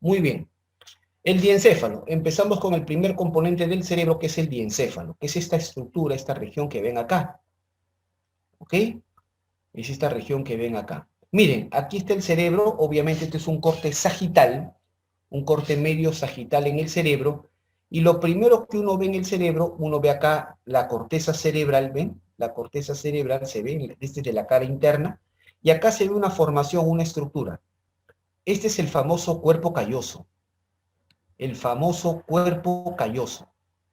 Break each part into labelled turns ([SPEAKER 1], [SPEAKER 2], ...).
[SPEAKER 1] Muy bien. El diencéfalo. Empezamos con el primer componente del cerebro, que es el diencéfalo, que es esta estructura, esta región que ven acá. ¿Ok? Es esta región que ven acá. Miren, aquí está el cerebro. Obviamente este es un corte sagital, un corte medio sagital en el cerebro. Y lo primero que uno ve en el cerebro, uno ve acá la corteza cerebral, ¿ven? La corteza cerebral se ve desde la cara interna. Y acá se ve una formación, una estructura. Este es el famoso cuerpo calloso. El famoso cuerpo calloso.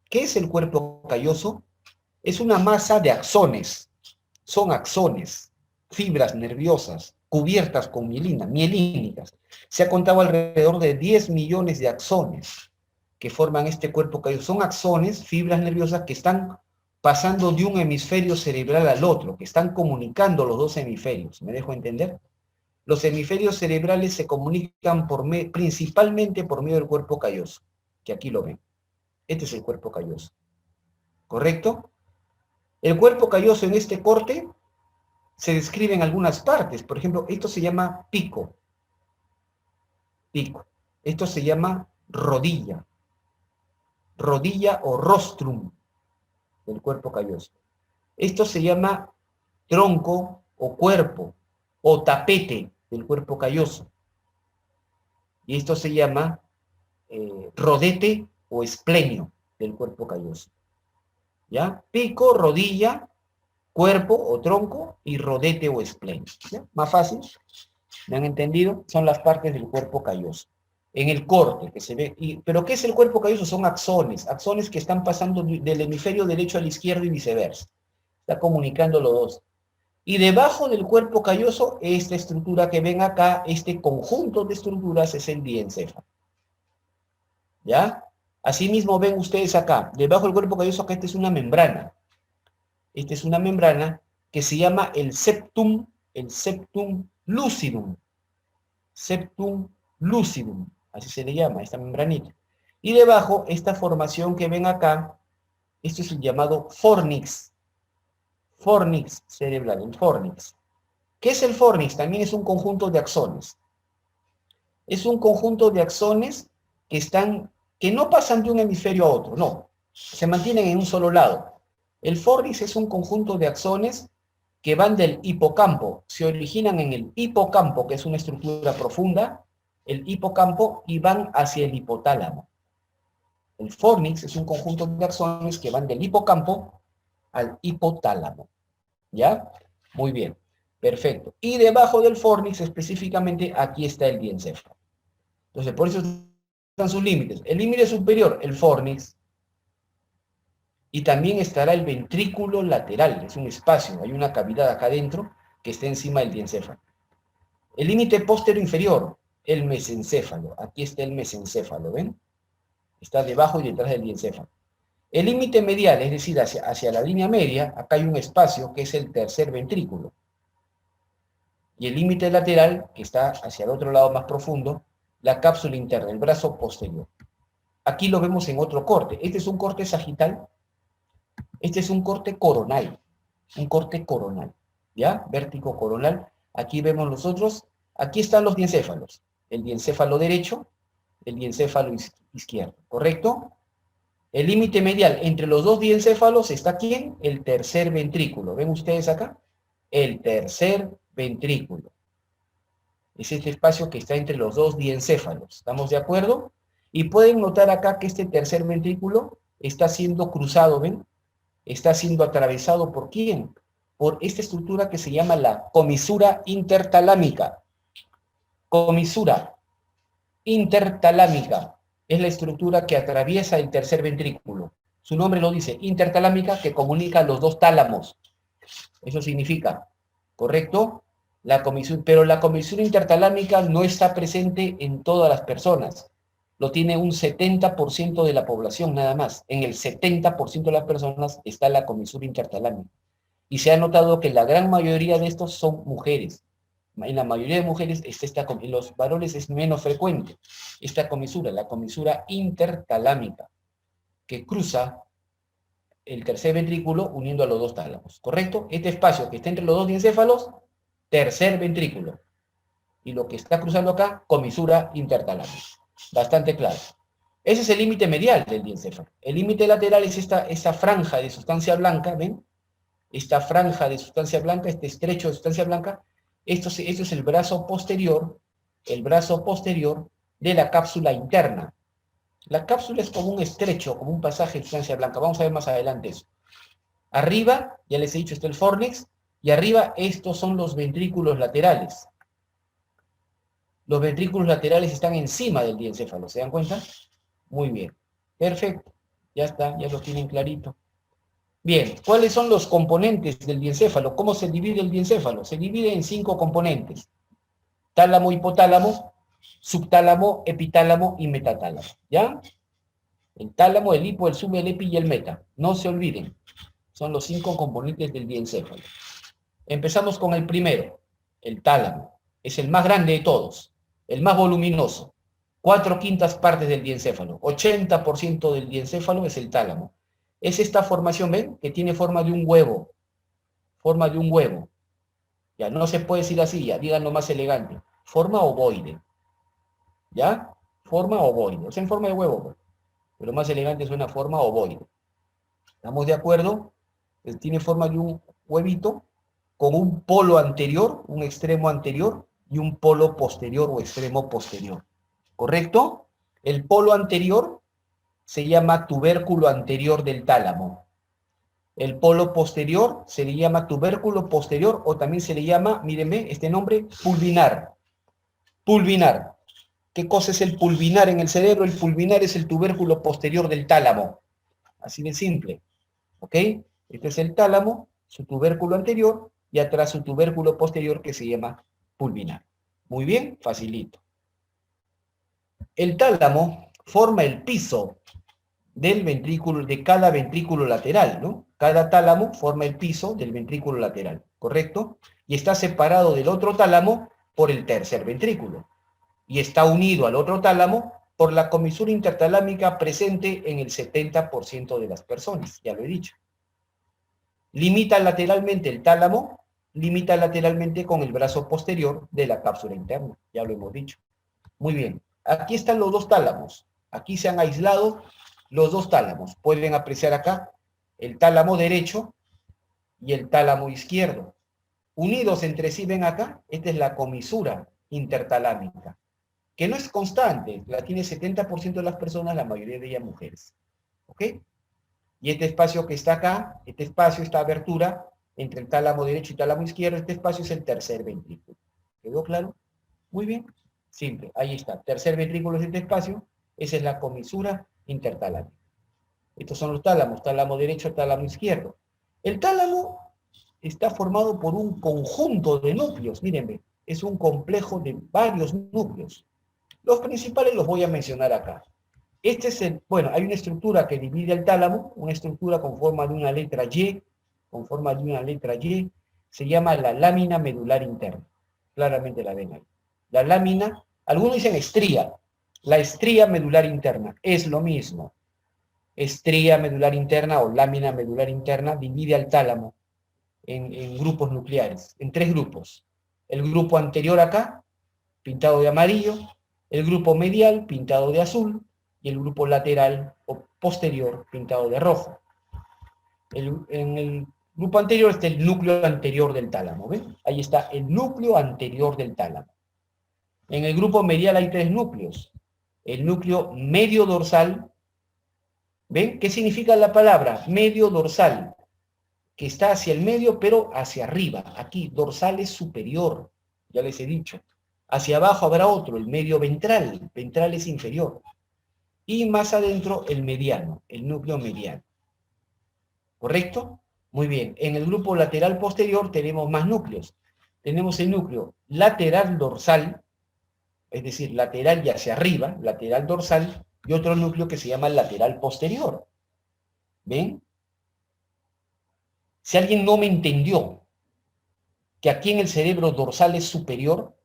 [SPEAKER 1] ¿Qué es el cuerpo calloso? Es una masa de axones. Son axones, fibras nerviosas, cubiertas con mielina, mielínicas. Se ha contado alrededor de 10 millones de axones que forman este cuerpo calloso. Son axones, fibras nerviosas que están pasando de un hemisferio cerebral al otro, que están comunicando los dos hemisferios. ¿Me dejo entender? Los hemisferios cerebrales se comunican principalmente por medio del cuerpo calloso, que aquí lo ven. Este es el cuerpo calloso. ¿Correcto? El cuerpo calloso en este corte se describe en algunas partes. Por ejemplo, esto se llama pico. Pico. Esto se llama rodilla. Rodilla o rostrum del cuerpo calloso. Esto se llama tronco o cuerpo o tapete del cuerpo calloso. Y esto se llama rodete o esplenio del cuerpo calloso. ¿Ya? Pico, rodilla, cuerpo o tronco y rodete o esplenio. ¿Ya? Más fácil. ¿Me han entendido? Son las partes del cuerpo calloso. En el corte que se ve. ¿Pero qué es el cuerpo calloso? Son axones. Axones que están pasando del hemisferio derecho al izquierdo y viceversa. Está comunicando los dos. Y debajo del cuerpo calloso, esta estructura que ven acá, este conjunto de estructuras es el diencéfalo. ¿Ya? Asimismo ven ustedes acá, debajo del cuerpo calloso, acá esta es una membrana. Esta es una membrana que se llama el septum lucidum. Septum lucidum, así se le llama, esta membranita. Y debajo, esta formación que ven acá, esto es el llamado fornix. Fornix cerebral, el fornix. ¿Qué es el fornix? También es un conjunto de axones. Es un conjunto de axones que no pasan de un hemisferio a otro, no. Se mantienen en un solo lado. El fornix es un conjunto de axones que van del hipocampo, se originan en el hipocampo, que es una estructura profunda, el hipocampo, y van hacia el hipotálamo. El fornix es un conjunto de axones que van del hipocampo al hipotálamo. ¿Ya? Muy bien. Perfecto. Y debajo del fornix, específicamente, aquí está el diencéfalo. Entonces, por eso están sus límites. El límite superior, el fornix, y también estará el ventrículo lateral, es un espacio, hay una cavidad acá adentro que está encima del diencéfalo. El límite posterior inferior, el mesencéfalo. Aquí está el mesencéfalo, ¿ven? Está debajo y detrás del diencéfalo. El límite medial, es decir, hacia la línea media, acá hay un espacio que es el tercer ventrículo. Y el límite lateral, que está hacia el otro lado más profundo, la cápsula interna, el brazo posterior. Aquí lo vemos en otro corte. Este es un corte sagital. Este es un corte coronal. Un corte coronal. ¿Ya? Vértigo coronal. Aquí vemos nosotros. Aquí están los diencéfalos. El diencéfalo derecho, el diencéfalo izquierdo. ¿Correcto? El límite medial entre los dos diencéfalos está ¿quién? El tercer ventrículo. ¿Ven ustedes acá? El tercer ventrículo. Es este espacio que está entre los dos diencéfalos. ¿Estamos de acuerdo? Y pueden notar acá que este tercer ventrículo está siendo cruzado, ¿ven? Está siendo atravesado ¿por quién? Por esta estructura que se llama la comisura intertalámica. Comisura intertalámica es la estructura que atraviesa el tercer ventrículo. Su nombre lo dice, intertalámica, que comunica los dos tálamos. Eso significa, ¿correcto? Pero la comisura intertalámica no está presente en todas las personas. Lo tiene un 70% de la población nada más. En el 70% de las personas está la comisura intertalámica. Y se ha notado que la gran mayoría de estos son mujeres. En la mayoría de mujeres, en los varones es menos frecuente esta comisura, la comisura intertalámica, que cruza el tercer ventrículo uniendo a los dos tálamos, ¿correcto? Este espacio que está entre los dos diencéfalos, tercer ventrículo. Y lo que está cruzando acá, comisura intertalámica. Bastante claro. Ese es el límite medial del diencéfalo. El límite lateral es esta franja de sustancia blanca, ¿ven? Esta franja de sustancia blanca, este estrecho de sustancia blanca, esto es el brazo posterior de la cápsula interna. La cápsula es como un estrecho, como un pasaje de sustancia blanca. Vamos a ver más adelante eso. Arriba, ya les he dicho, está el fornix, y arriba estos son los ventrículos laterales. Los ventrículos laterales están encima del diencéfalo, ¿se dan cuenta? Muy bien, perfecto, ya está, ya lo tienen clarito. Bien, ¿cuáles son los componentes del diencéfalo? ¿Cómo se divide el diencéfalo? Se divide en 5 componentes: tálamo, hipotálamo, subtálamo, epitálamo y metatálamo, ¿ya? El tálamo, el hipo, el sub, el epi y el meta. No se olviden, son los 5 componentes del diencéfalo. Empezamos con el primero, el tálamo. Es el más grande de todos, el más voluminoso. 4/5 partes del diencéfalo. 80% del diencéfalo es el tálamo. Es esta formación, ¿ven? Que tiene forma de un huevo. Forma de un huevo. Ya, no se puede decir así, ya, díganlo más elegante. Forma ovoide. ¿Ya? Forma ovoide. O sea, en forma de huevo, pues. Pero más elegante es una forma ovoide. ¿Estamos de acuerdo? Tiene forma de un huevito con un polo anterior, un extremo anterior, y un polo posterior o extremo posterior. ¿Correcto? El polo anterior se llama tubérculo anterior del tálamo. El polo posterior se le llama tubérculo posterior, o también se le llama, mírenme, este nombre, pulvinar. Pulvinar. ¿Qué cosa es el pulvinar en el cerebro? El pulvinar es el tubérculo posterior del tálamo. Así de simple. ¿Ok? Este es el tálamo, su tubérculo anterior, y atrás su tubérculo posterior que se llama pulvinar. Muy bien, facilito. El tálamo forma el piso del ventrículo, de cada ventrículo lateral, ¿no? Cada tálamo forma el piso del ventrículo lateral, ¿correcto? Y está separado del otro tálamo por el tercer ventrículo. Y está unido al otro tálamo por la comisura intertalámica presente en el 70% de las personas, ya lo he dicho. Limita lateralmente el tálamo, limita lateralmente con el brazo posterior de la cápsula interna, ya lo hemos dicho. Muy bien, aquí están los dos tálamos, aquí se han aislado los dos tálamos. Pueden apreciar acá el tálamo derecho y el tálamo izquierdo. Unidos entre sí, ven acá, esta es la comisura intertalámica, que no es constante, la tiene 70% de las personas, la mayoría de ellas mujeres. ¿Ok? Y este espacio que está acá, este espacio, esta abertura entre el tálamo derecho y tálamo izquierdo, este espacio es el tercer ventrículo. ¿Quedó claro? Muy bien. Simple, ahí está. Tercer ventrículo es este espacio, esa es la comisura intertalámica. Estos son los tálamos, tálamo derecho, tálamo izquierdo. El tálamo está formado por un conjunto de núcleos, mírenme, es un complejo de varios núcleos. Los principales los voy a mencionar acá. Este es bueno, hay una estructura que divide el tálamo, una estructura con forma de una letra Y, se llama la lámina medular interna. Claramente la ven ahí. La lámina, algunos dicen estría, la estría medular interna, es lo mismo. Estría medular interna o lámina medular interna divide al tálamo en grupos nucleares, en 3 grupos. El grupo anterior acá, pintado de amarillo, el grupo medial, pintado de azul, y el grupo lateral o posterior, pintado de rojo. En el grupo anterior está el núcleo anterior del tálamo, ¿ven? Ahí está el núcleo anterior del tálamo. En el grupo medial hay 3 núcleos. El núcleo medio dorsal, ¿ven? ¿Qué significa la palabra? Medio dorsal, que está hacia el medio, pero hacia arriba. Aquí, dorsal es superior, ya les he dicho. Hacia abajo habrá otro, el medio ventral. Ventral es inferior. Y más adentro, el mediano, el núcleo mediano. ¿Correcto? Muy bien. En el grupo lateral posterior tenemos más núcleos. Tenemos el núcleo lateral dorsal, es decir, lateral y hacia arriba, lateral dorsal, y otro núcleo que se llama lateral posterior. ¿Ven? Si alguien no me entendió que aquí en el cerebro dorsal es superior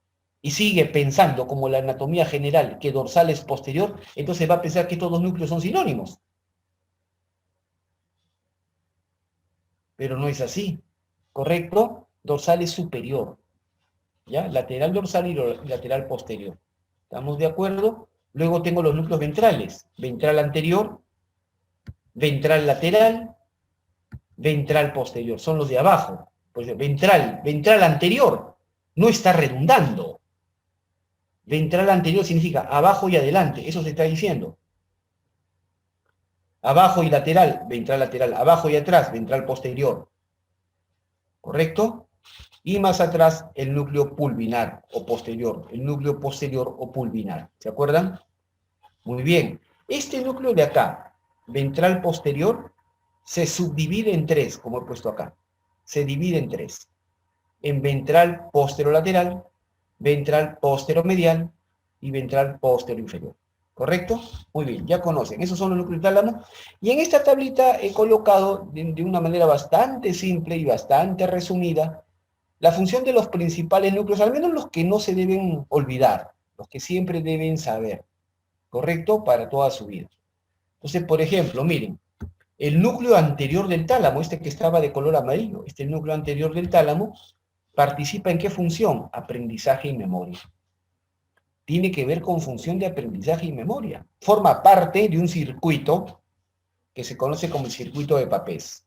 [SPEAKER 1] y sigue pensando como la anatomía general que dorsal es posterior, entonces va a pensar que estos dos núcleos son sinónimos. Pero no es así. ¿Correcto? Dorsal es superior. ¿Ya? Lateral dorsal y lateral posterior. ¿Estamos de acuerdo? Luego tengo los núcleos ventrales. Ventral anterior, ventral lateral, ventral posterior. Son los de abajo. Pues ventral anterior. No está redundando. Ventral anterior significa abajo y adelante. Eso se está diciendo. Abajo y lateral, ventral lateral. Abajo y atrás, ventral posterior. ¿Correcto? Y más atrás, el núcleo pulvinar o posterior. El núcleo posterior o pulvinar. ¿Se acuerdan? Muy bien. Este núcleo de acá, ventral posterior, se subdivide en tres, como he puesto acá. Se divide en tres. En ventral posterolateral, ventral posteromedial y ventral posterior-inferior. ¿Correcto? Muy bien, ya conocen. Esos son los núcleos del tálamo. Y en esta tablita he colocado de una manera bastante simple y bastante resumida la función de los principales núcleos, al menos los que no se deben olvidar, los que siempre deben saber. ¿Correcto? Para toda su vida. Entonces, por ejemplo, miren, el núcleo anterior del tálamo, este que estaba de color amarillo, este núcleo anterior del tálamo, participa en qué función? Aprendizaje y memoria. Tiene que ver con función de aprendizaje y memoria. Forma parte de un circuito que se conoce como el circuito de Papez.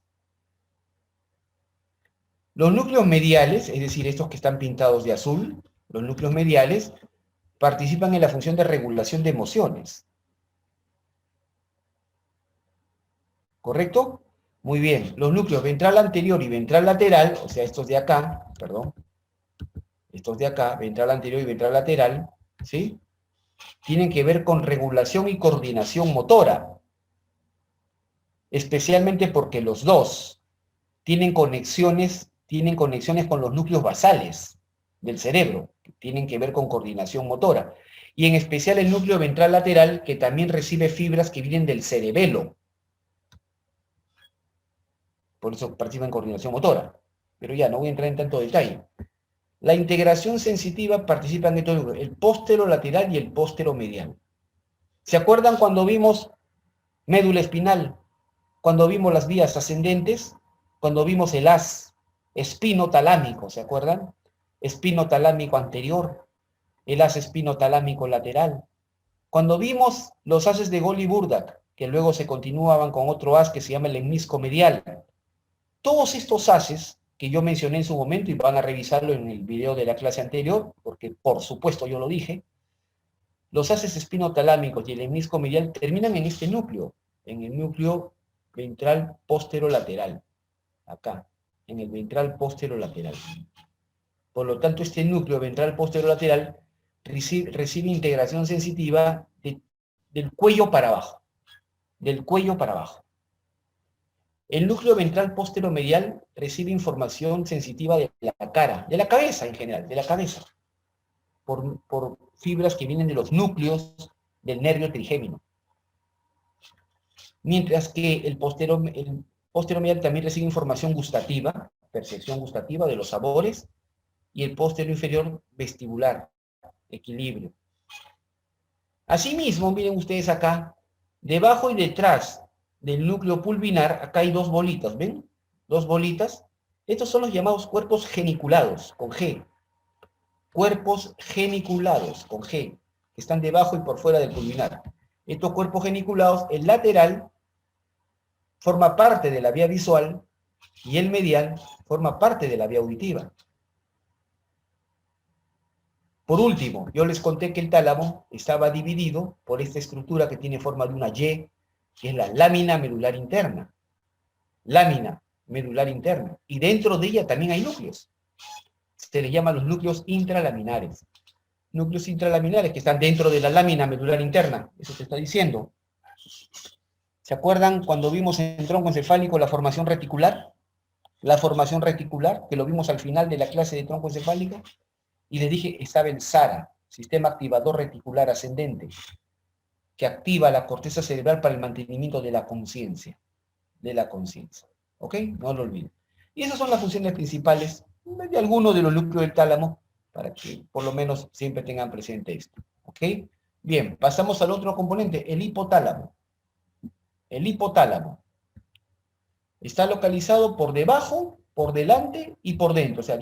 [SPEAKER 1] Los núcleos mediales, es decir, estos que están pintados de azul, los núcleos mediales, participan en la función de regulación de emociones. ¿Correcto? Muy bien. Los núcleos ventral anterior y ventral lateral, o sea, estos de acá, perdón, estos de acá, ventral anterior y ventral lateral, ¿sí? Tienen que ver con regulación y coordinación motora. Especialmente porque los dos tienen conexiones con los núcleos basales del cerebro, que tienen que ver con coordinación motora. Y en especial el núcleo ventral lateral, que también recibe fibras que vienen del cerebelo. Por eso participa en coordinación motora. Pero ya, no voy a entrar en tanto detalle. La integración sensitiva participa en estos núcleos, el posterolateral y el posteromedial. ¿Se acuerdan cuando vimos médula espinal? Cuando vimos las vías ascendentes, cuando vimos el haz espinotalámico, ¿se acuerdan? Espinotalámico anterior, el haz espinotalámico lateral. Cuando vimos los haces de Golgi-Burdak, que luego se continuaban con otro haz que se llama el lemnisco medial. Todos estos haces que yo mencioné en su momento, y van a revisarlo en el video de la clase anterior, porque por supuesto yo lo dije, los haces espinotalámicos y el lemnisco medial terminan en este núcleo, en el núcleo ventral posterolateral, acá, en el ventral posterolateral. Por lo tanto, este núcleo ventral posterolateral recibe integración sensitiva del cuello para abajo, del cuello para abajo. El núcleo ventral posteromedial recibe información sensitiva de la cara, de la cabeza en general, de la cabeza, por fibras que vienen de los núcleos del nervio trigémino. Mientras que el posteromedial también recibe información gustativa, percepción gustativa de los sabores, y el posterior inferior vestibular, equilibrio. Asimismo, miren ustedes acá, debajo y detrás del núcleo pulvinar, acá hay dos bolitas, ¿ven? Dos bolitas. Estos son los llamados cuerpos geniculados, con G. Cuerpos geniculados, con G, que están debajo y por fuera del pulvinar. Estos cuerpos geniculados, el lateral forma parte de la vía visual y el medial forma parte de la vía auditiva. Por último, yo les conté que el tálamo estaba dividido por esta estructura que tiene forma de una Y, que es la lámina medular interna. Lámina medular interna. Y dentro de ella también hay núcleos. Se les llama los núcleos intralaminares. Núcleos intralaminares que están dentro de la lámina medular interna. Eso te está diciendo. ¿Se acuerdan cuando vimos en tronco encefálico la formación reticular? La formación reticular, que lo vimos al final de la clase de tronco encefálico. Y les dije, estaba el SARA, Sistema Activador Reticular Ascendente, que activa la corteza cerebral para el mantenimiento de la conciencia. De la conciencia. ¿Ok? No lo olviden. Y esas son las funciones principales de algunos de los núcleos del tálamo, para que por lo menos siempre tengan presente esto. ¿Ok? Bien, pasamos al otro componente, el hipotálamo. El hipotálamo está localizado por debajo, por delante y por dentro, o sea,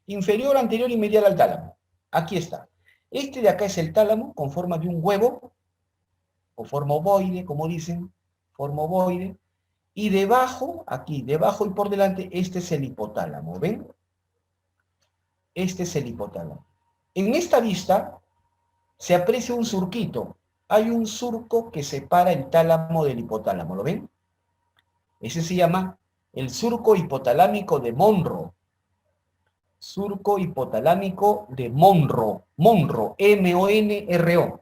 [SPEAKER 1] inferior, anterior y medial al tálamo. Aquí está. Este de acá es el tálamo con forma de un huevo o forma ovoide, como dicen, forma ovoide, y debajo, aquí, debajo y por delante, este es el hipotálamo, ¿ven? Este es el hipotálamo. En esta vista se aprecia un surquito. Hay un surco que separa el tálamo del hipotálamo, ¿lo ven? Ese se llama el surco hipotalámico de Monro. Surco hipotalámico de Monro. Monro, M-O-N-R-O.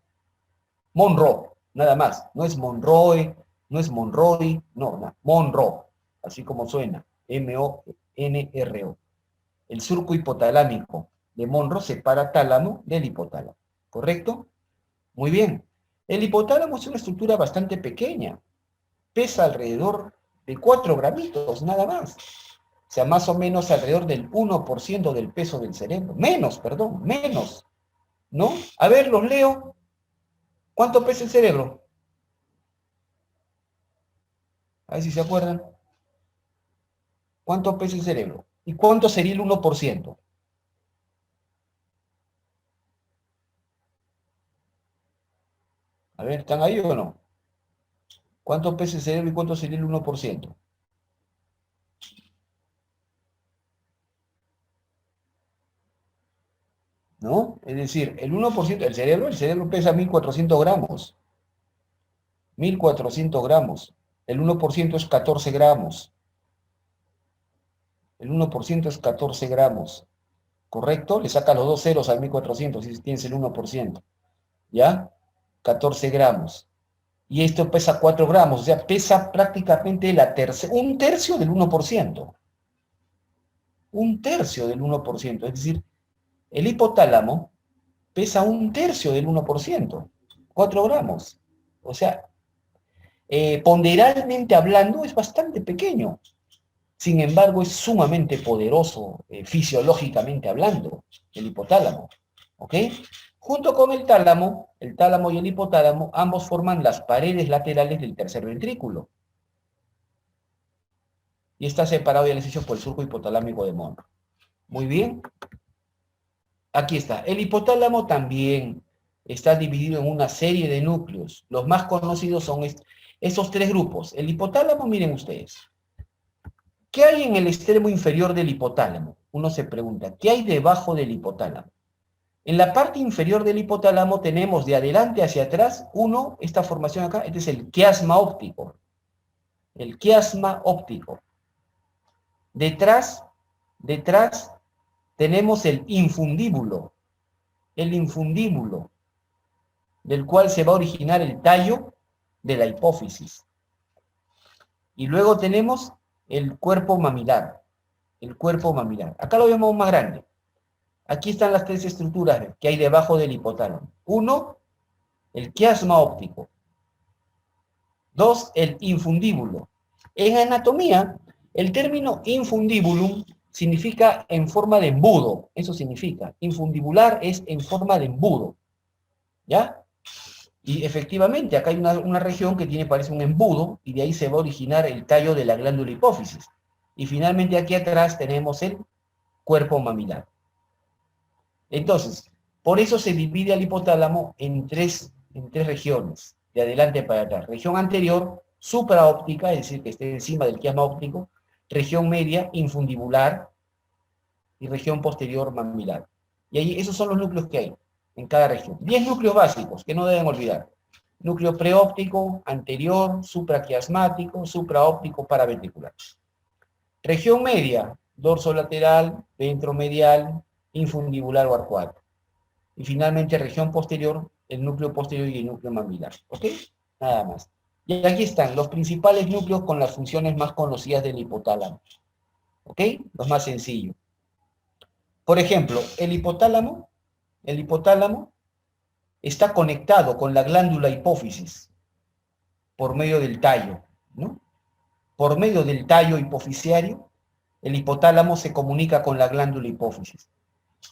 [SPEAKER 1] Monro, nada más. No es Monroe, no es Monroy, no, Monro, así como suena. M-O-N-R-O. El surco hipotalámico de Monro separa tálamo del hipotálamo. ¿Correcto? Muy bien. El hipotálamo es una estructura bastante pequeña. Pesa alrededor de 4 gramitos, nada más. O sea, más o menos alrededor del 1% del peso del cerebro. Menos, perdón, menos. ¿No? A ver, los leo. ¿Cuánto pesa el cerebro? A ver si se acuerdan. ¿Cuánto pesa el cerebro? ¿Y cuánto sería el 1%? A ver, ¿están ahí o no? ¿Cuánto pesa el cerebro y cuánto sería el 1%? ¿No? Es decir, el 1% del cerebro, el cerebro pesa 1400 gramos. 1400 gramos. El 1% es 14 gramos. El 1% es 14 gramos. ¿Correcto? Le saca los dos ceros al 1400 si tienes el 1%. ¿Ya? 14 gramos. Y esto pesa 4 gramos, o sea, pesa prácticamente un tercio del 1%. Un tercio del 1%. Es decir, el hipotálamo pesa un tercio del 1%. 4 gramos. O sea, ponderalmente hablando, es bastante pequeño. Sin embargo, es sumamente poderoso, fisiológicamente hablando, el hipotálamo. ¿Ok? Junto con el tálamo y el hipotálamo, ambos forman las paredes laterales del tercer ventrículo. Y está separado y anestesiado por el surco hipotalámico de Monro. Muy bien. Aquí está. El hipotálamo también está dividido en una serie de núcleos. Los más conocidos son estos tres grupos. El hipotálamo, miren ustedes. ¿Qué hay en el extremo inferior del hipotálamo? Uno se pregunta, ¿qué hay debajo del hipotálamo? En la parte inferior del hipotálamo tenemos de adelante hacia atrás, esta formación acá, este es el quiasma óptico. El quiasma óptico. Detrás tenemos el infundíbulo, del cual se va a originar el tallo de la hipófisis. Y luego tenemos el cuerpo mamilar, Acá lo vemos más grande. Aquí están las tres estructuras que hay debajo del hipotálamo. 1, el quiasma óptico. 2, el infundíbulo. En anatomía, el término infundibulum significa en forma de embudo. Eso significa. Infundibular es en forma de embudo. ¿Ya? Y efectivamente, acá hay una región que parece un embudo, y de ahí se va a originar el tallo de la glándula hipófisis. Y finalmente aquí atrás tenemos el cuerpo mamilar. Entonces, por eso se divide al hipotálamo en tres regiones, de adelante para atrás. Región anterior, supraóptica, es decir, que esté encima del quiasma óptico. Región media, infundibular. Y región posterior, mamilar. Y ahí, esos son los núcleos que hay en cada región. 10 núcleos básicos que no deben olvidar. Núcleo preóptico, anterior, supraquiasmático, supraóptico, paraventricular. Región media, dorsolateral, ventromedial, infundibular o arcuato. Y finalmente, región posterior, el núcleo posterior y el núcleo mamilar. ¿Ok? Nada más. Y aquí están los principales núcleos con las funciones más conocidas del hipotálamo. ¿Ok? Los más sencillos. Por ejemplo, el hipotálamo está conectado con la glándula hipófisis por medio del tallo, ¿no? Por medio del tallo hipofisiario, el hipotálamo se comunica con la glándula hipófisis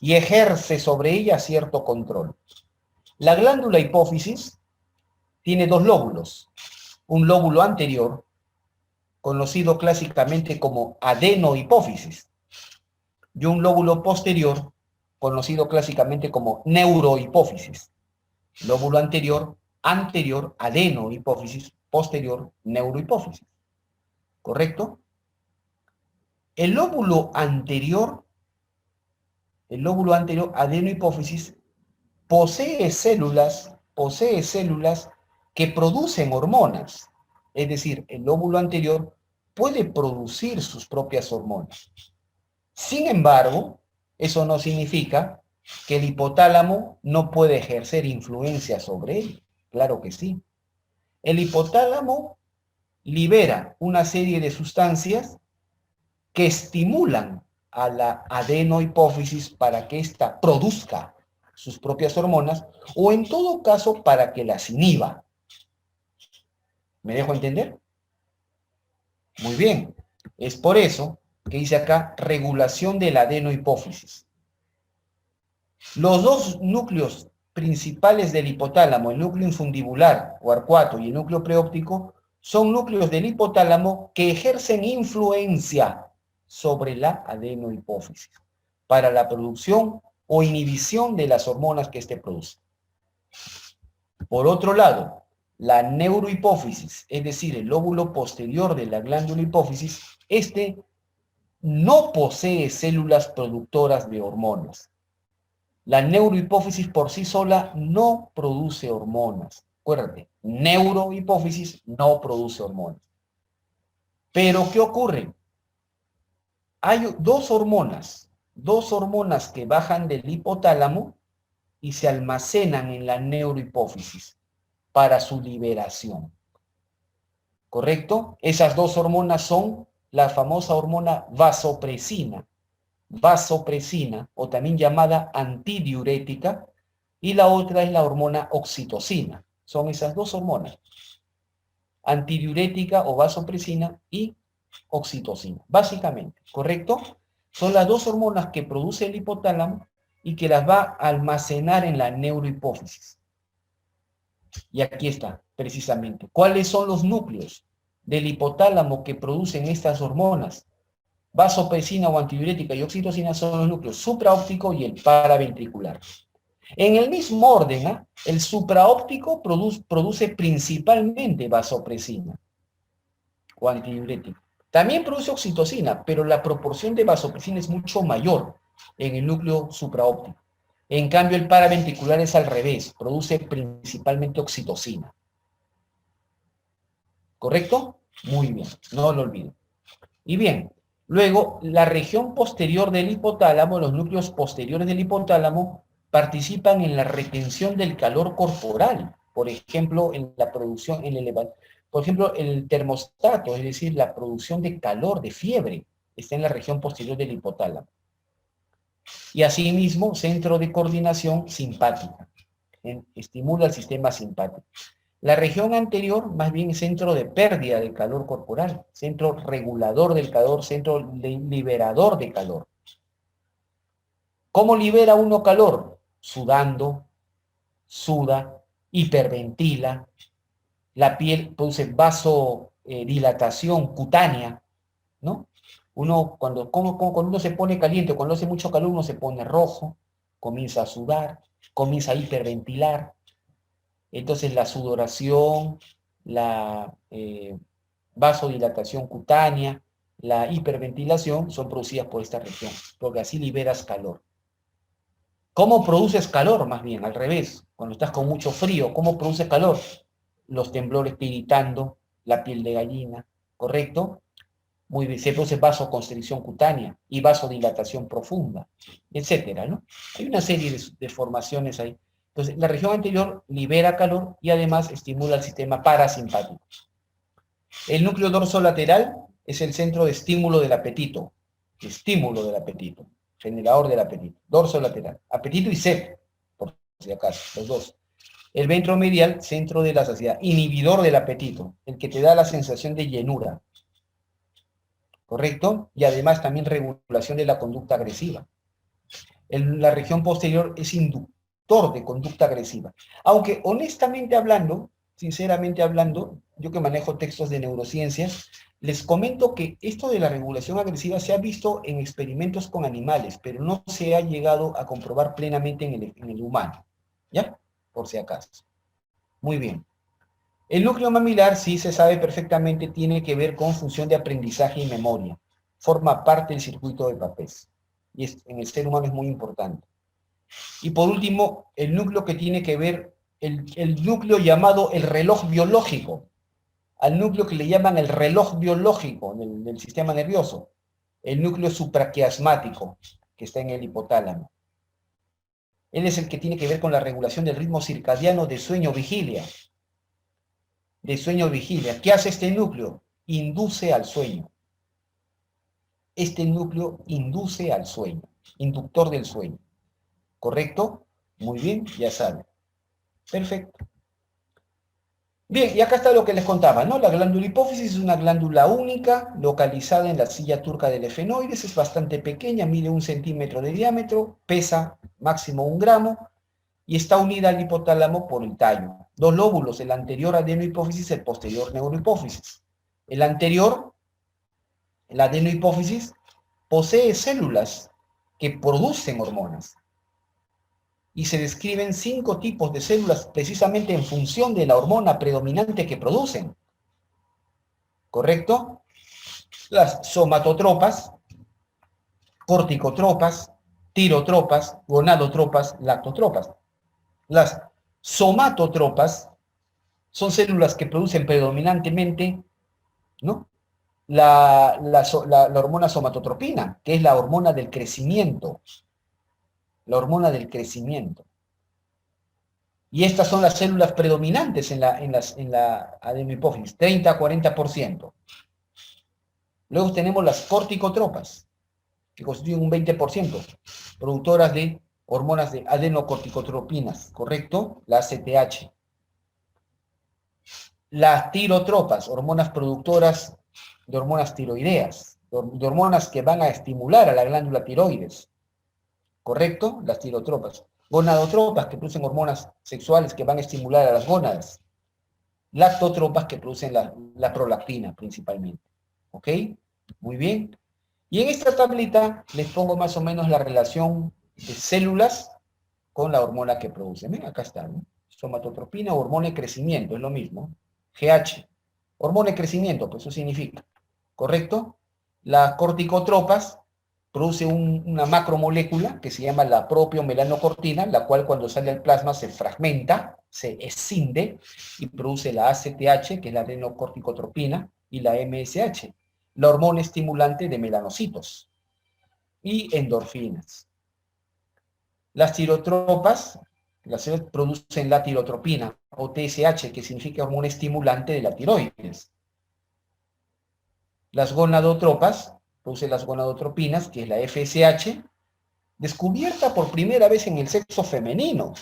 [SPEAKER 1] y ejerce sobre ella cierto control. La glándula hipófisis tiene dos lóbulos. Un lóbulo anterior, conocido clásicamente como adenohipófisis, y un lóbulo posterior, conocido clásicamente como neurohipófisis. Lóbulo anterior, anterior, adenohipófisis, posterior, neurohipófisis. ¿Correcto? El lóbulo anterior, adenohipófisis, posee células que producen hormonas. Es decir, el lóbulo anterior puede producir sus propias hormonas. Sin embargo, eso no significa que el hipotálamo no puede ejercer influencia sobre él. Claro que sí. El hipotálamo libera una serie de sustancias que estimulan a la adenohipófisis para que ésta produzca sus propias hormonas, o en todo caso para que las inhiba. ¿Me dejo entender? Muy bien. Es por eso que dice acá regulación de la adenohipófisis. Los dos núcleos principales del hipotálamo, el núcleo infundibular o arcuato y el núcleo preóptico, son núcleos del hipotálamo que ejercen influencia sobre la adenohipófisis para la producción o inhibición de las hormonas que éste produce. Por otro lado, la neurohipófisis, es decir, el lóbulo posterior de la glándula hipófisis, este no posee células productoras de hormonas. La neurohipófisis por sí sola no produce hormonas. Acuérdate, neurohipófisis no produce hormonas. Pero, ¿qué ocurre? Hay dos hormonas que bajan del hipotálamo y se almacenan en la neurohipófisis para su liberación. ¿Correcto? Esas dos hormonas son la famosa hormona vasopresina, o también llamada antidiurética, y la otra es la hormona oxitocina. Son esas dos hormonas, antidiurética o vasopresina y oxitocina, básicamente, ¿correcto? Son las dos hormonas que produce el hipotálamo y que las va a almacenar en la neurohipófisis. Y aquí está, precisamente. ¿Cuáles son los núcleos del hipotálamo que producen estas hormonas? Vasopresina o antidiurética y oxitocina son los núcleos supraóptico y el paraventricular. En el mismo orden, el supraóptico produce principalmente vasopresina o antidiurética. También produce oxitocina, pero la proporción de vasopresina es mucho mayor en el núcleo supraóptico. En cambio, el paraventricular es al revés, produce principalmente oxitocina. ¿Correcto? Muy bien, no lo olviden. Y bien, luego, la región posterior del hipotálamo, los núcleos posteriores del hipotálamo, participan en la retención del calor corporal. Por ejemplo, en la producción, por ejemplo, el termostato, es decir, la producción de calor, de fiebre, está en la región posterior del hipotálamo. Y asimismo, centro de coordinación simpática. Estimula el sistema simpático. La región anterior, más bien centro de pérdida de calor corporal, centro regulador del calor, centro liberador de calor. ¿Cómo libera uno calor? Sudando, suda, hiperventila, la piel produce vasodilatación cutánea, ¿no? Cuando uno se pone caliente, cuando hace mucho calor, uno se pone rojo, comienza a sudar, comienza a hiperventilar. Entonces la sudoración, la vasodilatación cutánea, la hiperventilación son producidas por esta región, porque así liberas calor. ¿Cómo produces calor? Más bien, al revés. Cuando estás con mucho frío, ¿cómo produces calor? Los temblores tiritando, la piel de gallina, ¿correcto? Muy bien, se produce vasoconstricción cutánea y vasodilatación profunda, etcétera, ¿no? Hay una serie de formaciones ahí. Entonces, la región anterior libera calor y además estimula el sistema parasimpático. El núcleo dorsolateral es el centro de estímulo del apetito, generador del apetito, dorsolateral, apetito y sed, por si acaso, los dos. El ventromedial, centro de la saciedad, inhibidor del apetito, el que te da la sensación de llenura, ¿correcto? Y además también regulación de la conducta agresiva. La región posterior es inductor de conducta agresiva. Aunque honestamente hablando, sinceramente hablando, yo que manejo textos de neurociencias, les comento que esto de la regulación agresiva se ha visto en experimentos con animales, pero no se ha llegado a comprobar plenamente en el humano. ¿Ya? Por si acaso. Muy bien. El núcleo mamilar, sí se sabe perfectamente, tiene que ver con función de aprendizaje y memoria. Forma parte del circuito de Papez. Y en el ser humano es muy importante. Y por último, el núcleo que tiene que ver, el núcleo llamado el reloj biológico. Al núcleo que le llaman el reloj biológico del sistema nervioso. El núcleo supraquiasmático, que está en el hipotálamo. Él es el que tiene que ver con la regulación del ritmo circadiano de sueño-vigilia. De sueño-vigilia. ¿Qué hace este núcleo? Induce al sueño. Este núcleo induce al sueño. Inductor del sueño. ¿Correcto? Muy bien, ya saben. Perfecto. Bien, y acá está lo que les contaba, ¿no? La glándula hipófisis es una glándula única, localizada en la silla turca del efenoides, es bastante pequeña, mide 1 centímetro de diámetro, pesa máximo 1 gramo, y está unida al hipotálamo por el tallo. 2 lóbulos, el anterior adenohipófisis, el posterior neurohipófisis. El anterior, la adenohipófisis, posee células que producen hormonas. Y se describen 5 tipos de células precisamente en función de la hormona predominante que producen. ¿Correcto? Las somatotropas, corticotropas, tirotropas, gonadotropas, lactotropas. Las somatotropas son células que producen predominantemente, ¿no?, la hormona somatotropina, que es la hormona del crecimiento. La hormona del crecimiento. Y estas son las células predominantes en la adenohipófisis, 30 a 40%. Luego tenemos las corticotropas, que constituyen un 20%, productoras de hormonas de adenocorticotropinas, ¿correcto? La ACTH. Las tirotropas, hormonas productoras de hormonas tiroideas, de hormonas que van a estimular a la glándula tiroides, ¿correcto? Las tirotropas. Gonadotropas, que producen hormonas sexuales que van a estimular a las gónadas. Lactotropas, que producen la prolactina principalmente. ¿Ok? Muy bien. Y en esta tablita les pongo más o menos la relación de células con la hormona que producen. ¿Ven? Acá está, ¿no? Somatotropina, hormona de crecimiento, es lo mismo. GH. Hormona de crecimiento, pues eso significa. ¿Correcto? Las corticotropas produce una macromolécula que se llama la propiomelanocortina, la cual cuando sale al plasma se fragmenta, se escinde y produce la ACTH, que es la adenocorticotropina, y la MSH, la hormona estimulante de melanocitos, y endorfinas. Las tirotropas, las células producen la tirotropina, o TSH, que significa hormona estimulante de la tiroides. Las gonadotropas produce las gonadotropinas, que es la FSH, descubierta por primera vez en el sexo femenino,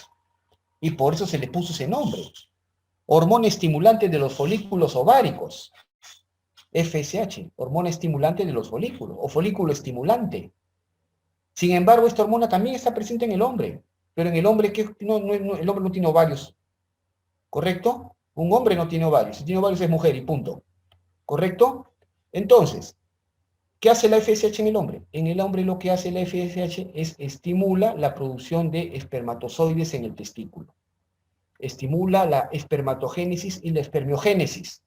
[SPEAKER 1] y por eso se le puso ese nombre. Hormona estimulante de los folículos ováricos, FSH, hormona estimulante de los folículos, o folículo estimulante. Sin embargo, esta hormona también está presente en el hombre, pero en el hombre, el hombre no tiene ovarios, ¿correcto? Un hombre no tiene ovarios, si tiene ovarios es mujer y punto, ¿correcto? Entonces, ¿qué hace la FSH en el hombre? En el hombre lo que hace la FSH es estimula la producción de espermatozoides en el testículo. Estimula la espermatogénesis y la espermiogénesis.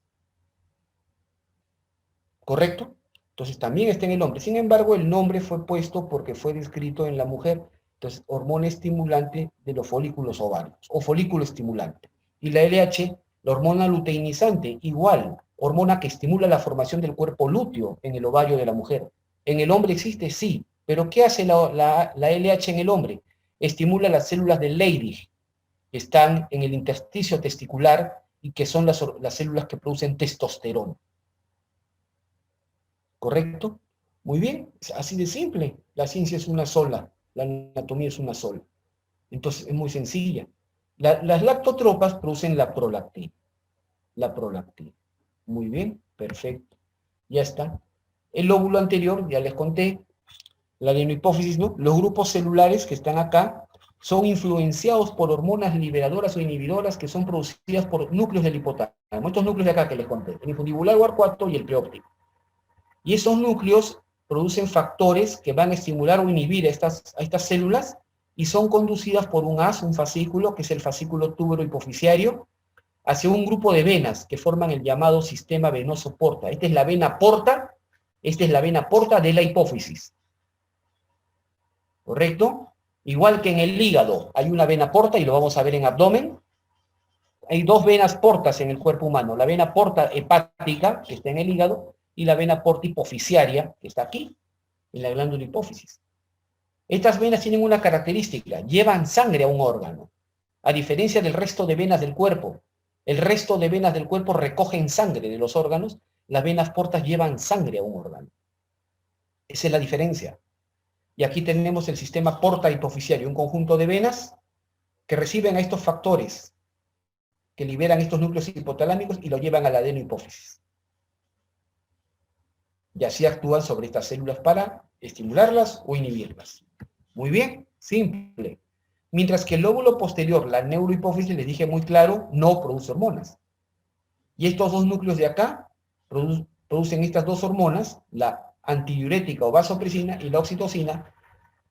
[SPEAKER 1] ¿Correcto? Entonces también está en el hombre. Sin embargo, el nombre fue puesto porque fue descrito en la mujer. Entonces, hormona estimulante de los folículos ovarios, o folículo estimulante. Y la LH, la hormona luteinizante, igual, hormona que estimula la formación del cuerpo lúteo en el ovario de la mujer. ¿En el hombre existe? Sí. ¿Pero qué hace la LH en el hombre? Estimula las células de Leydig, que están en el intersticio testicular y que son las células que producen testosterona. ¿Correcto? Muy bien, es así de simple. La ciencia es una sola, la anatomía es una sola. Entonces es muy sencilla. Las lactotropas producen la prolactina. La prolactina. Muy bien, perfecto. Ya está. El lóbulo anterior, ya les conté, la adenohipófisis, ¿no? Los grupos celulares que están acá son influenciados por hormonas liberadoras o inhibidoras que son producidas por núcleos del hipotálamo. Estos núcleos de acá que les conté, el infundibular o arcuato y el preóptico. Y esos núcleos producen factores que van a estimular o inhibir a estas células y son conducidas por un haz, un fascículo, que es el fascículo túbero hipofisiario, hacia un grupo de venas que forman el llamado sistema venoso porta. Esta es la vena porta, esta es la vena porta de la hipófisis. ¿Correcto? Igual que en el hígado hay una vena porta, y lo vamos a ver en abdomen. Hay dos venas portas en el cuerpo humano. La vena porta hepática, que está en el hígado, y la vena porta hipofisiaria, que está aquí, en la glándula hipófisis. Estas venas tienen una característica, llevan sangre a un órgano. A diferencia del resto de venas del cuerpo, el resto de venas del cuerpo recogen sangre de los órganos, las venas portas llevan sangre a un órgano. Esa es la diferencia. Y aquí tenemos el sistema porta hipofisiario, un conjunto de venas que reciben a estos factores, que liberan estos núcleos hipotalámicos y lo llevan a la adenohipófisis. Y así actúan sobre estas células para estimularlas o inhibirlas. Muy bien, simple. Mientras que el lóbulo posterior, la neurohipófisis, les dije muy claro, no produce hormonas. Y estos dos núcleos de acá producen estas dos hormonas, la antidiurética o vasopresina y la oxitocina,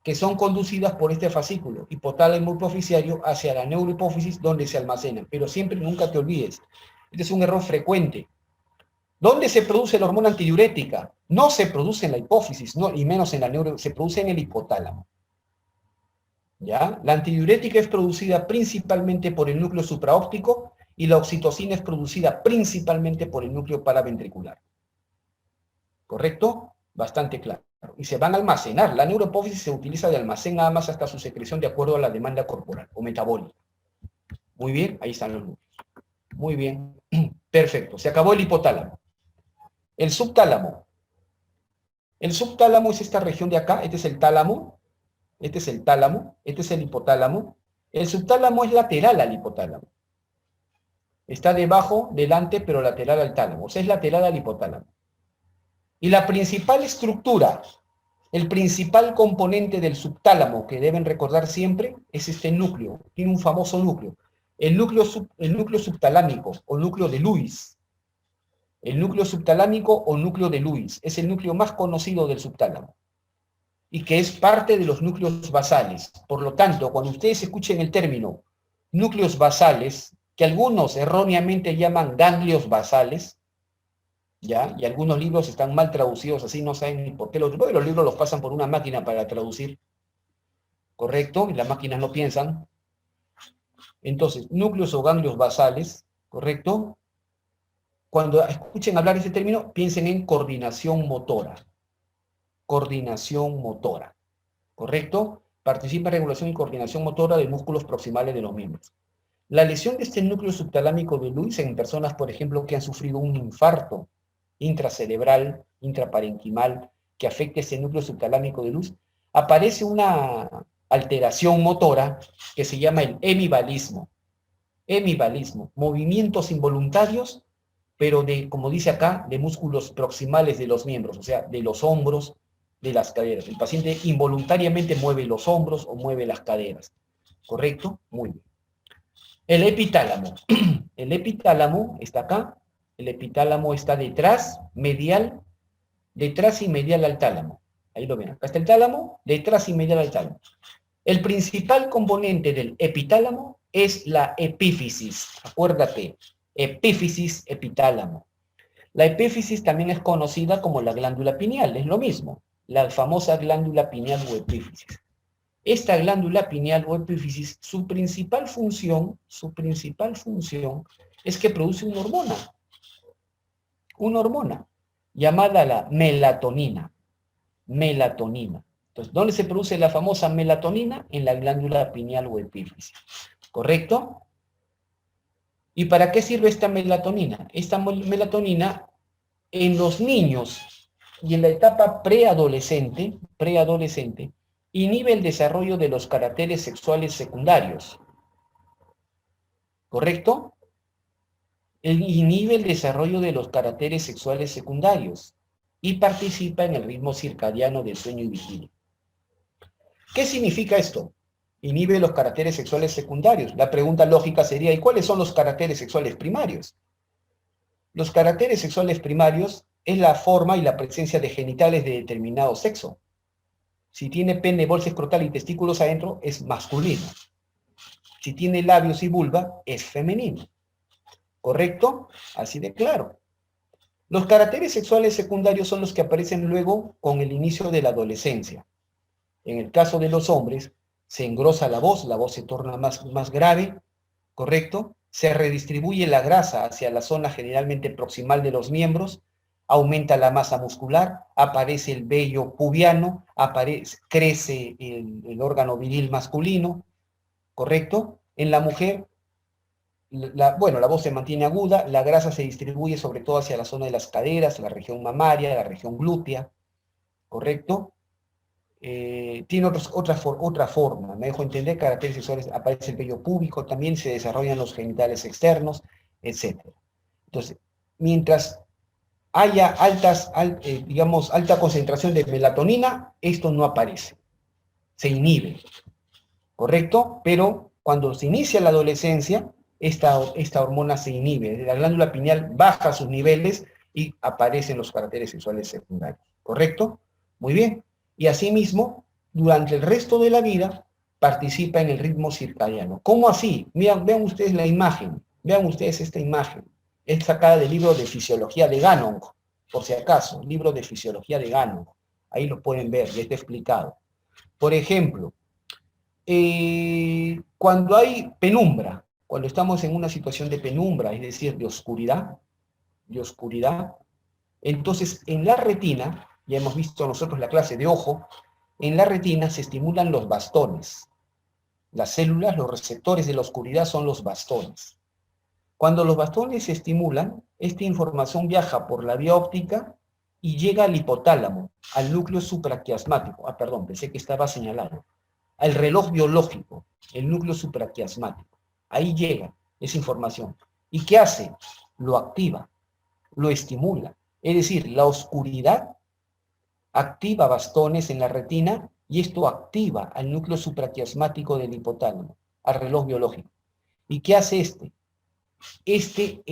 [SPEAKER 1] que son conducidas por este fascículo hipotálamo hipofisiario hacia la neurohipófisis, donde se almacenan. Pero siempre, nunca te olvides, este es un error frecuente. ¿Dónde se produce la hormona antidiurética? No se produce en la hipófisis, no, y menos en la neuro, se produce en el hipotálamo. ¿Ya? La antidiurética es producida principalmente por el núcleo supraóptico y la oxitocina es producida principalmente por el núcleo paraventricular. ¿Correcto? Bastante claro. Y se van a almacenar. La neurohipófisis se utiliza de almacén nada más hasta su secreción de acuerdo a la demanda corporal o metabólica. Muy bien, ahí están los núcleos. Muy bien, perfecto. Se acabó el hipotálamo. El subtálamo. El subtálamo es esta región de acá. Este es el tálamo. Este es el tálamo. Este es el hipotálamo. El subtálamo es lateral al hipotálamo. Está debajo, delante, pero lateral al tálamo. O sea, es lateral al hipotálamo. Y la principal estructura, el principal componente del subtálamo que deben recordar siempre es este núcleo. Tiene un famoso núcleo. El núcleo subtalámico o núcleo de Lewis. El núcleo subtalámico o núcleo de Lewis es el núcleo más conocido del subtálamo y que es parte de los núcleos basales. Por lo tanto, cuando ustedes escuchen el término núcleos basales, que algunos erróneamente llaman ganglios basales, ¿ya? Y algunos libros están mal traducidos, así no saben ni por qué los libros los pasan por una máquina para traducir, ¿correcto? Y las máquinas no piensan. Entonces, núcleos o ganglios basales, ¿correcto? Cuando escuchen hablar de ese término, piensen en coordinación motora. Coordinación motora, ¿correcto? Participa en regulación y coordinación motora de músculos proximales de los miembros. La lesión de este núcleo subtalámico de Lewis en personas, por ejemplo, que han sufrido un infarto intracerebral, intraparenquimal, que afecte ese núcleo subtalámico de Lewis, aparece una alteración motora que se llama el hemivalismo. Hemivalismo, movimientos involuntarios, pero de, como dice acá, de músculos proximales de los miembros, o sea, de los hombros, de las caderas. El paciente involuntariamente mueve los hombros o mueve las caderas. ¿Correcto? Muy bien. El epitálamo. El epitálamo está acá. El epitálamo está detrás, medial, detrás y medial al tálamo. Ahí lo ven. Acá está el tálamo, detrás y medial al tálamo. El principal componente del epitálamo es la epífisis. Acuérdate, epífisis, epitálamo. La epífisis también es conocida como la glándula pineal, es lo mismo. La famosa glándula pineal o epífisis. Esta glándula pineal o epífisis, su principal función es que produce una hormona llamada la melatonina. Melatonina. Entonces, ¿dónde se produce la famosa melatonina? En la glándula pineal o epífisis. ¿Correcto? ¿Y para qué sirve esta melatonina? Esta melatonina en los niños y en la etapa preadolescente, inhibe el desarrollo de los caracteres sexuales secundarios. ¿Correcto? Inhibe el desarrollo de los caracteres sexuales secundarios y participa en el ritmo circadiano del sueño y vigilia. ¿Qué significa esto? Inhibe los caracteres sexuales secundarios. La pregunta lógica sería, ¿y cuáles son los caracteres sexuales primarios? Los caracteres sexuales primarios es la forma y la presencia de genitales de determinado sexo. Si tiene pene, bolsa escrotal y testículos adentro, es masculino. Si tiene labios y vulva, es femenino. ¿Correcto? Así de claro. Los caracteres sexuales secundarios son los que aparecen luego con el inicio de la adolescencia. En el caso de los hombres, se engrosa la voz se torna más grave, ¿correcto? Se redistribuye la grasa hacia la zona generalmente proximal de los miembros, aumenta la masa muscular, aparece el vello pubiano, crece el órgano viril masculino, ¿correcto? En la mujer, la voz se mantiene aguda, la grasa se distribuye sobre todo hacia la zona de las caderas, la región mamaria, la región glútea, ¿correcto? Tiene otra forma, me dejo entender, caracteres sexuales, aparece el vello púbico, también se desarrollan los genitales externos, etc. Entonces, mientras haya alta concentración de melatonina, esto no aparece, se inhibe, ¿correcto? Pero cuando se inicia la adolescencia, esta hormona se inhibe, la glándula pineal baja sus niveles y aparecen los caracteres sexuales secundarios, ¿correcto? Muy bien. Y asimismo, durante el resto de la vida, participa en el ritmo circadiano. ¿Cómo así? Vean ustedes la imagen, vean ustedes esta imagen. Es sacada del libro de Fisiología de Ganong, por si acaso, libro de Fisiología de Ganong. Ahí lo pueden ver, ya está explicado. Por ejemplo, cuando hay penumbra, cuando estamos en una situación de penumbra, es decir, de oscuridad, entonces en la retina, ya hemos visto nosotros la clase de ojo, en la retina se estimulan los bastones. Las células, los receptores de la oscuridad son los bastones. Cuando los bastones se estimulan, esta información viaja por la vía óptica y llega al hipotálamo, al núcleo supraquiasmático. Perdón, pensé que estaba señalado. Al reloj biológico, el núcleo supraquiasmático. Ahí llega esa información. ¿Y qué hace? Lo activa, lo estimula. Es decir, la oscuridad activa bastones en la retina y esto activa al núcleo supraquiasmático del hipotálamo, al reloj biológico. ¿Y qué hace este? Este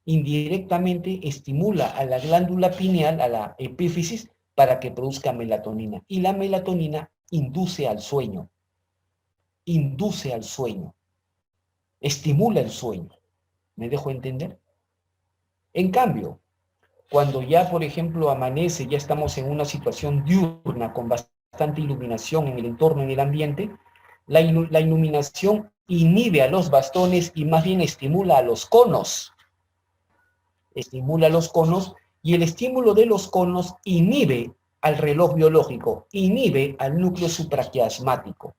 [SPEAKER 1] indirectamente estimula a la glándula pineal, a la epífisis, para que produzca melatonina. Y la melatonina induce al sueño, estimula el sueño. ¿Me dejo entender? En cambio, cuando ya, por ejemplo, amanece, ya estamos en una situación diurna con bastante iluminación en el entorno, en el ambiente, la iluminación inhibe a los bastones y más bien estimula a los conos. Estimula a los conos y el estímulo de los conos inhibe al reloj biológico, inhibe al núcleo supraquiasmático.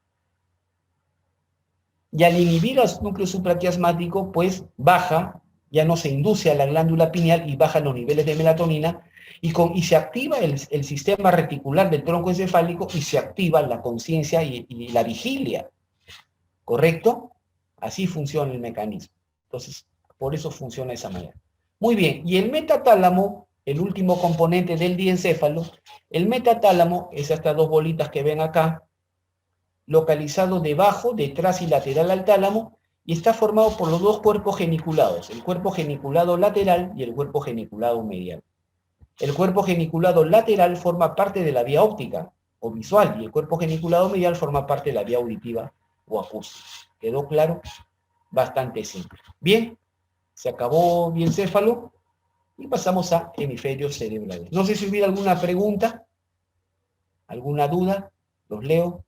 [SPEAKER 1] Y al inhibir al núcleo supraquiasmático, pues baja, ya no se induce a la glándula pineal y bajan los niveles de melatonina y se activa el sistema reticular del tronco encefálico y se activa la conciencia y la vigilia. ¿Correcto? Así funciona el mecanismo. Entonces, por eso funciona de esa manera. Muy bien, y el metatálamo, el último componente del diencéfalo, el metatálamo es estas dos bolitas que ven acá, localizado debajo, detrás y lateral al tálamo, y está formado por los dos cuerpos geniculados, el cuerpo geniculado lateral y el cuerpo geniculado medial. El cuerpo geniculado lateral forma parte de la vía óptica o visual, y el cuerpo geniculado medial forma parte de la vía auditiva o acústica. ¿Quedó claro? Bastante simple. Bien, se acabó diencéfalo y pasamos a hemisferios cerebrales. No sé si hubiera alguna pregunta, alguna duda, los leo.